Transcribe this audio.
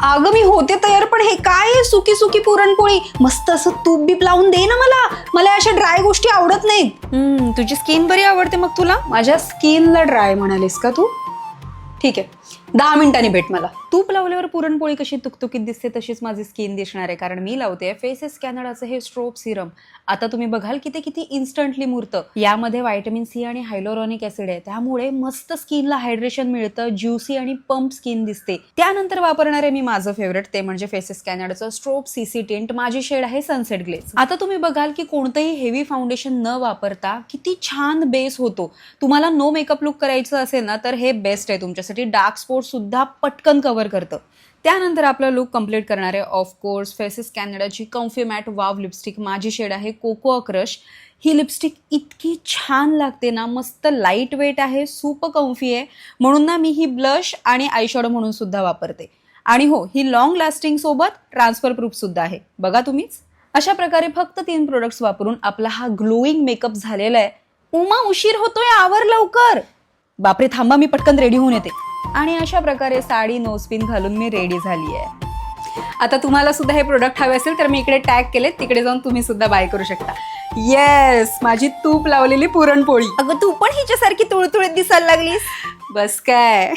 अगं मी होते तयार, पण हे काय आहे सुकी सुकी पुरणपोळी? मस्त असं तूप बीप लावून दे ना मला. मला अशा ड्राय गोष्टी आवडत नाहीत. तुझी स्किन बरी आवडते मग तुला. माझ्या स्किनला ड्राय म्हणालीस का तू? ठीक आहे, 10 मिनिटांनी भेट मला. तूप लावल्यावर पुरणपोळी कशी तुकतुकीत दिसते तशीच माझी स्किन दिसणार आहे, कारण मी लावते फेसेस कॅनडाचं हे स्ट्रोब सिरम. आता तुम्ही बघाल किती किती इन्स्टंटली मुरतं. यामध्ये व्हायटमिन सी आणि हायलोरॉनिक ऍसिड आहे, त्यामुळे मस्त स्किनला हायड्रेशन मिळतं, ज्युसी आणि पंप स्किन दिसते. त्यानंतर वापरणार आहे मी माझं फेवरेट, ते म्हणजे फेसेस कॅनडाचं स्ट्रोब सीसी टिंट. माझी शेड आहे सनसेट ग्लेज. आता तुम्ही बघाल की कोणतंही हेवी फाउंडेशन न वापरता किती छान बेस होतो. तुम्हाला नो मेकअप लुक करायचं असेल ना तर हे बेस्ट आहे तुमच्यासाठी. डार्क स्पॉट सुद्धा पटकन कव्हर करतं. त्यानंतर आपला लुक कम्प्लीट करणार आहे ऑफकोर्स फेसेस कॅनडाची कम्फी मॅट वाव लिपस्टिक. माझी शेड आहे कोकोआ क्रश. ही लिपस्टिक इतकी छान लागते ना, मस्त लाईट वेट आहे, सुपर कम्फी आहे, म्हणून ना मी ही ब्लश आणि आयशॅडो म्हणून सुद्धा वापरते. आणि हो, ही लॉंग लास्टिंग सोबत ट्रान्सफर प्रूफ सुद्धा आहे. बघा तुम्हीच. अशा प्रकारे फक्त 3 प्रोडक्ट्स वापरून आपला हा ग्लोईंग मेकअप झालेला आहे. उमा, उशीर होतोय, आवर लवकर. बापरे, थांबा, मी पटकन रेडी होऊन येते. आणि अशा प्रकारे साडी नोस्पिन घालून मी रेडी झाली आहे. आता तुम्हाला सुद्धा हे प्रोडक्ट हवे असेल तर मी इकडे टॅग केले, तिकडे जाऊन तुम्ही सुद्धा बाय करू शकता. येस, माझी तूप लावलेली पुरणपोळी. अगं तू पण हिच्यासारखी तुळतुळीत दिसायला लागलीस. बस काय.